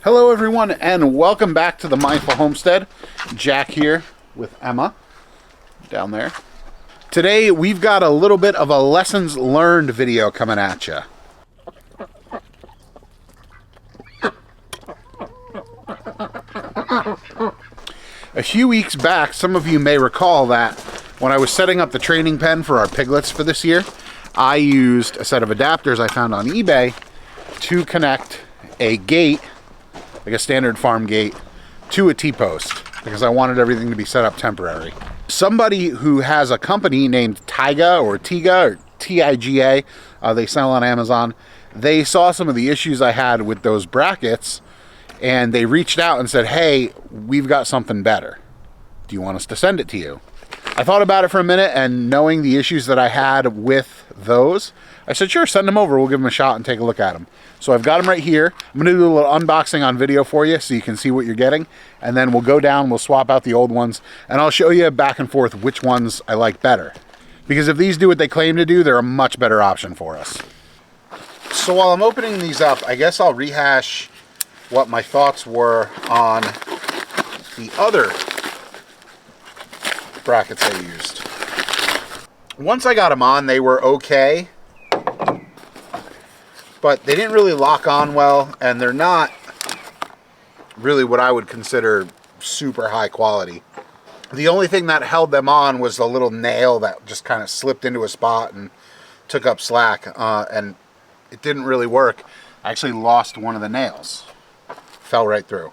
Hello everyone and welcome back to the Mindful Homestead. Jack here with Emma down there. Today we've got a little bit of a lessons learned video coming at you. A few weeks back, some of you may recall that when I was setting up the training pen for our piglets for this year, I used a set of adapters I found on eBay to connect a gate, like a standard farm gate, to a T-post because I wanted everything to be set up temporary. Somebody who has a company named Tiga or Tiga, they sell on Amazon. They saw some of the issues I had with those brackets and they reached out and said, hey, we've got something better. Do you want us to send it to you? I thought about it for a minute, and knowing the issues that I had with those, I said, sure, send them over. We'll give them a shot and take a look at them. So I've got them right here. I'm going to do a little unboxing on video for you so you can see what you're getting. And then we'll go down, we'll swap out the old ones, and I'll show you back and forth which ones I like better. Because if these do what they claim to do, they're a much better option for us. So while I'm opening these up, I guess I'll rehash what my thoughts were on the other brackets I used. Once I got them on, they were okay, but they didn't really lock on well, and they're not really what I would consider super high quality. The only thing that held them on was the little nail that just kind of slipped into a spot and took up slack, and it didn't really work. I actually lost one of the nails. Fell right through.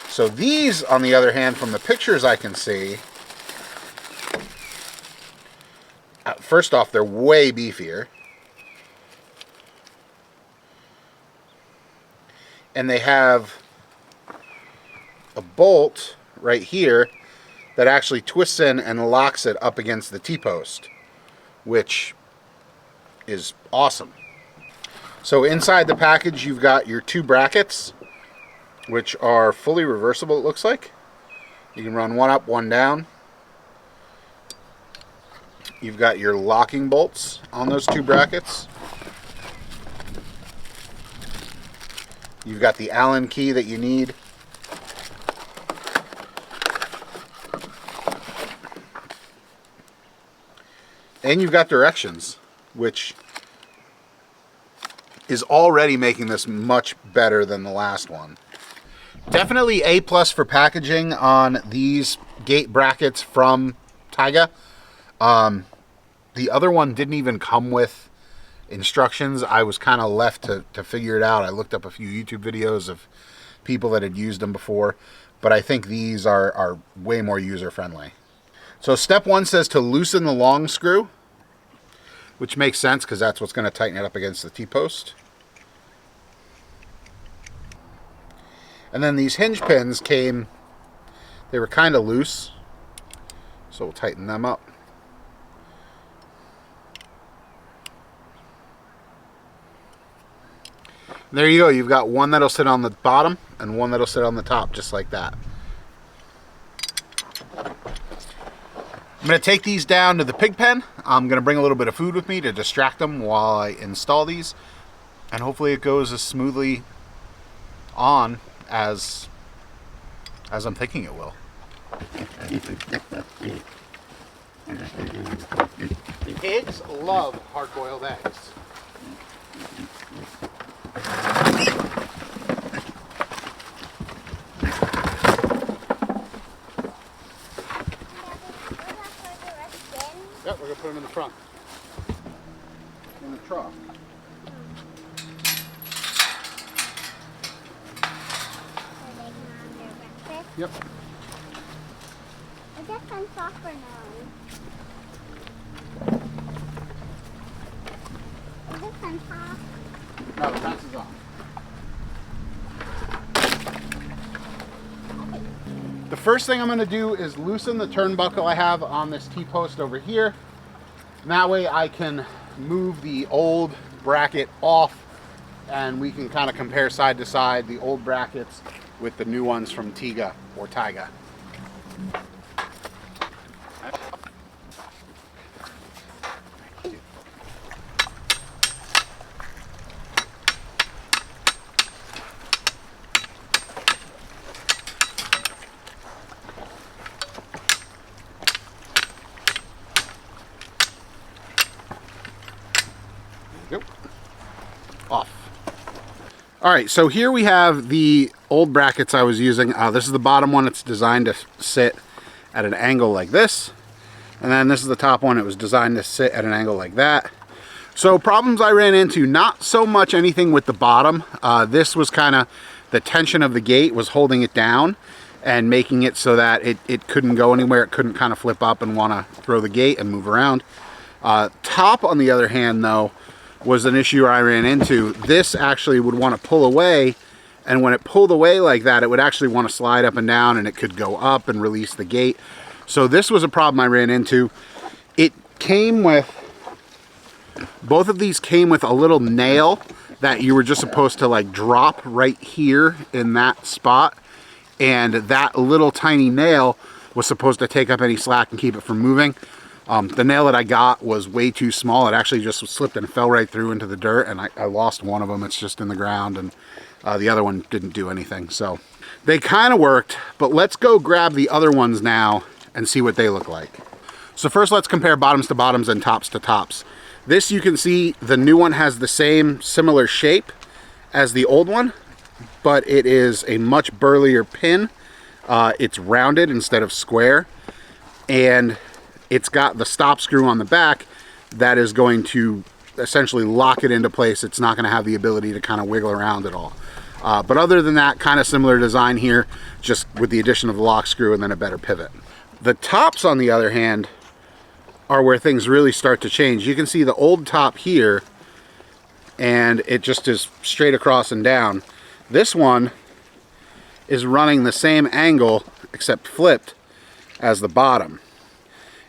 So these, on the other hand, from the pictures I can see, first off, they're way beefier. And they have a bolt right here that actually twists in and locks it up against the T-post, which is awesome. So inside the package, you've got your two brackets, which are fully reversible, it looks like. You can run one up, one down. You've got your locking bolts on those two brackets. You've got the Allen key that you need. And you've got directions, which is already making this much better than the last one. Definitely A+ for packaging on these gate brackets from Tiga. The other one didn't even come with instructions. I was kind of left to figure it out. I looked up a few YouTube videos of people that had used them before, but I think these are way more user-friendly. So step one says to loosen the long screw, which makes sense because that's what's going to tighten it up against the T-post. And then these hinge pins came, they were kind of loose, so we'll tighten them up. There you go, you've got one that'll sit on the bottom and one that'll sit on the top, just like that. I'm going to take these down to the pig pen. I'm going to bring a little bit of food with me to distract them while I install these, and hopefully it goes as smoothly on as I'm thinking it will. Pigs love hard-boiled eggs. Yep, we're going to put them in the front. In the trough. Yep. I guess I'm softer now. Is this on top? No, the fence is on. The first thing I'm going to do is loosen the turnbuckle I have on this T-post over here. And that way I can move the old bracket off and we can kind of compare side to side the old brackets with the new ones from Tiga or Tiga. All right, so here we have the old brackets I was using. This is the bottom one. It's designed to sit at an angle like this. And then this is the top one. It was designed to sit at an angle like that. So problems I ran into, not so much anything with the bottom. This was kind of the tension of the gate was holding it down and making it so that it couldn't go anywhere. It couldn't kind of flip up and want to throw the gate and move around. Top, on the other hand, though, was an issue I ran into. This actually would want to pull away, and when it pulled away like that, it would actually want to slide up and down, and it could go up and release the gate. So this was a problem I ran into. It came with, both of these came with a little nail that you were just supposed to like drop right here in that spot, and that little tiny nail was supposed to take up any slack and keep it from moving. The nail that I got was way too small. It actually just slipped and fell right through into the dirt, and I lost one of them. It's just in the ground, and the other one didn't do anything. So they kind of worked, but let's go grab the other ones now and see what they look like. So first, let's compare bottoms to bottoms and tops to tops. This, you can see the new one has the same similar shape as the old one, but it is a much burlier pin. It's rounded instead of square, and it's got the stop screw on the back that is going to essentially lock it into place. It's not going to have the ability to kind of wiggle around at all. But other than that, kind of similar design here, just with the addition of the lock screw and then a better pivot. The tops, on the other hand, are where things really start to change. You can see the old top here, and it just is straight across and down. This one is running the same angle, except flipped, as the bottom.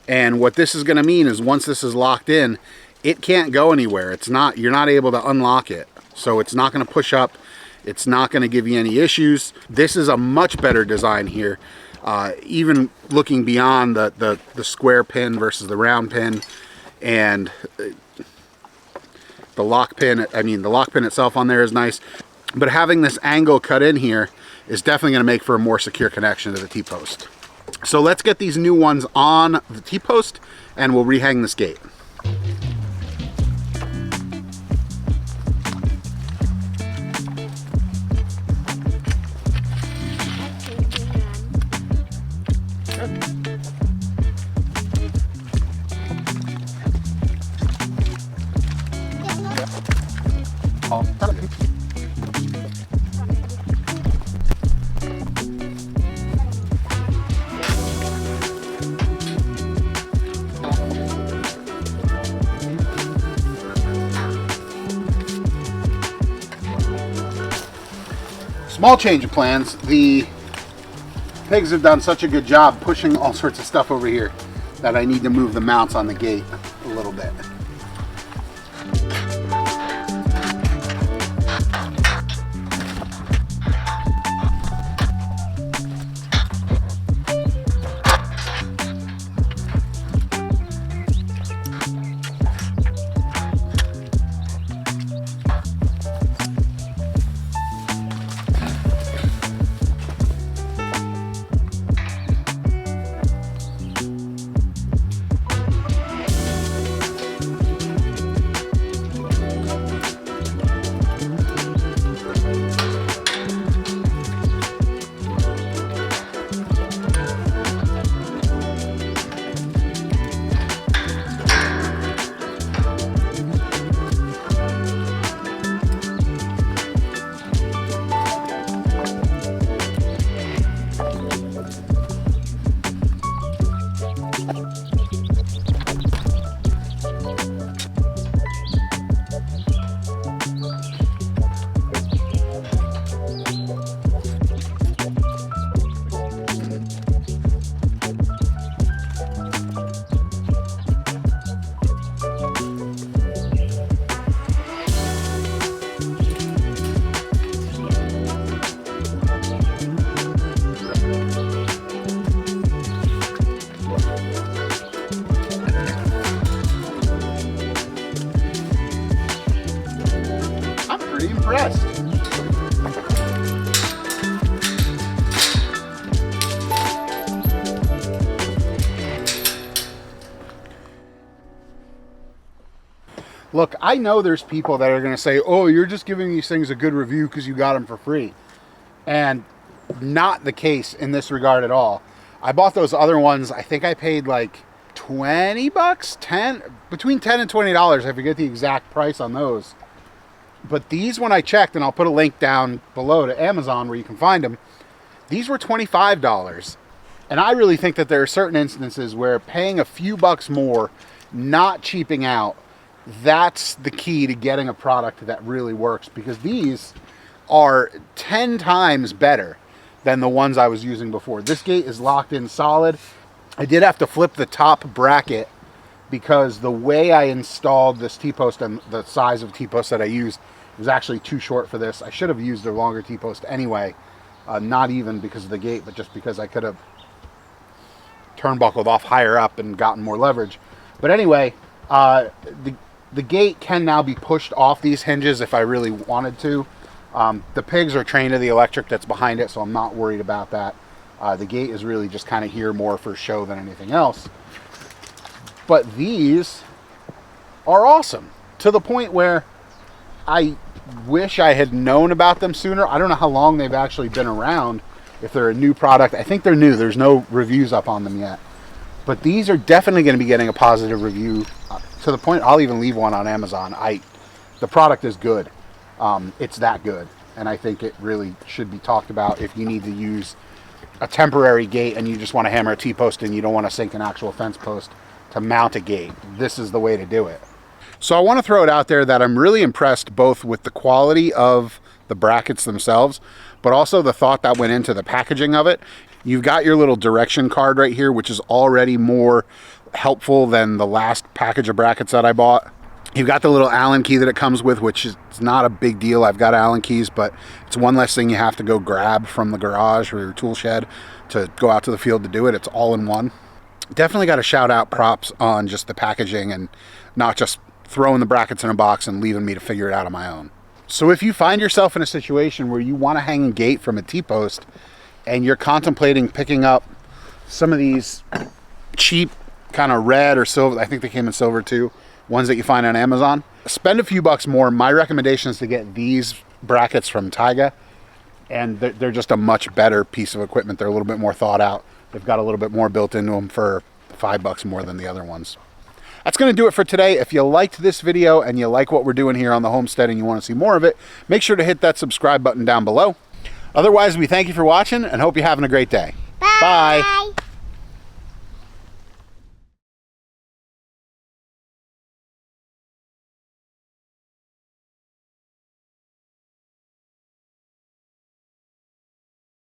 And what this is going to mean is once this is locked in, it can't go anywhere. You're not able to unlock it. So it's not going to push up. It's not going to give you any issues. This is a much better design here. Even looking beyond the square pin versus the round pin, and the lock pin, the lock pin itself on there is nice. But having this angle cut in here is definitely going to make for a more secure connection to the T-post. So let's get these new ones on the T-post and we'll rehang this gate. Small change of plans. The pigs have done such a good job pushing all sorts of stuff over here that I need to move the mounts on the gate a little bit. Look, I know there's people that are going to say, oh, you're just giving these things a good review because you got them for free. And not the case in this regard at all. I bought those other ones. I think I paid like 20 bucks, between 10 and $20. I forget the exact price on those. But these, when I checked, and I'll put a link down below to Amazon where you can find them, these were $25. And I really think that there are certain instances where paying a few bucks more, not cheaping out, that's the key to getting a product that really works, because these are 10 times better than the ones I was using before. This gate is locked in solid. I did have to flip the top bracket because the way I installed this T-post and the size of T-post that I used was actually too short for this. I should have used a longer T-post anyway, not even because of the gate, but just because I could have turnbuckled off higher up and gotten more leverage. But anyway, the gate can now be pushed off these hinges if I really wanted to. The pigs are trained to the electric that's behind it, so I'm not worried about that. The gate is really just kind of here more for show than anything else. But these are awesome, to the point where I wish I had known about them sooner. I don't know how long they've actually been around, if they're a new product. I think they're new. There's no reviews up on them yet. But these are definitely going to be getting a positive review, to the point I'll even leave one on Amazon. The product is good. It's that good. And I think it really should be talked about if you need to use a temporary gate and you just want to hammer a T-post and you don't want to sink an actual fence post to mount a gate. This is the way to do it. So I want to throw it out there that I'm really impressed both with the quality of the brackets themselves, but also the thought that went into the packaging of it. You've got your little direction card right here, which is already more helpful than the last package of brackets that I bought. You've got the little Allen key that it comes with, which is not a big deal. I've got Allen keys, but it's one less thing you have to go grab from the garage or your tool shed to go out to the field to do it. It's all in one. Definitely got to shout out props on just the packaging and not just throwing the brackets in a box and leaving me to figure it out on my own. So if you find yourself in a situation where you want to hang a gate from a T-post and you're contemplating picking up some of these cheap kind of red or silver, I think they came in silver too, ones that you find on Amazon, spend a few bucks more. My recommendation is to get these brackets from Tiga, and they're just a much better piece of equipment. They're a little bit more thought out. They've got a little bit more built into them for $5 more than the other ones. That's going to do it for today. If you liked this video and you like what we're doing here on the homestead and you want to see more of it, make sure to hit that subscribe button down below. Otherwise, we thank you for watching and hope you're having a great day. Bye. Bye.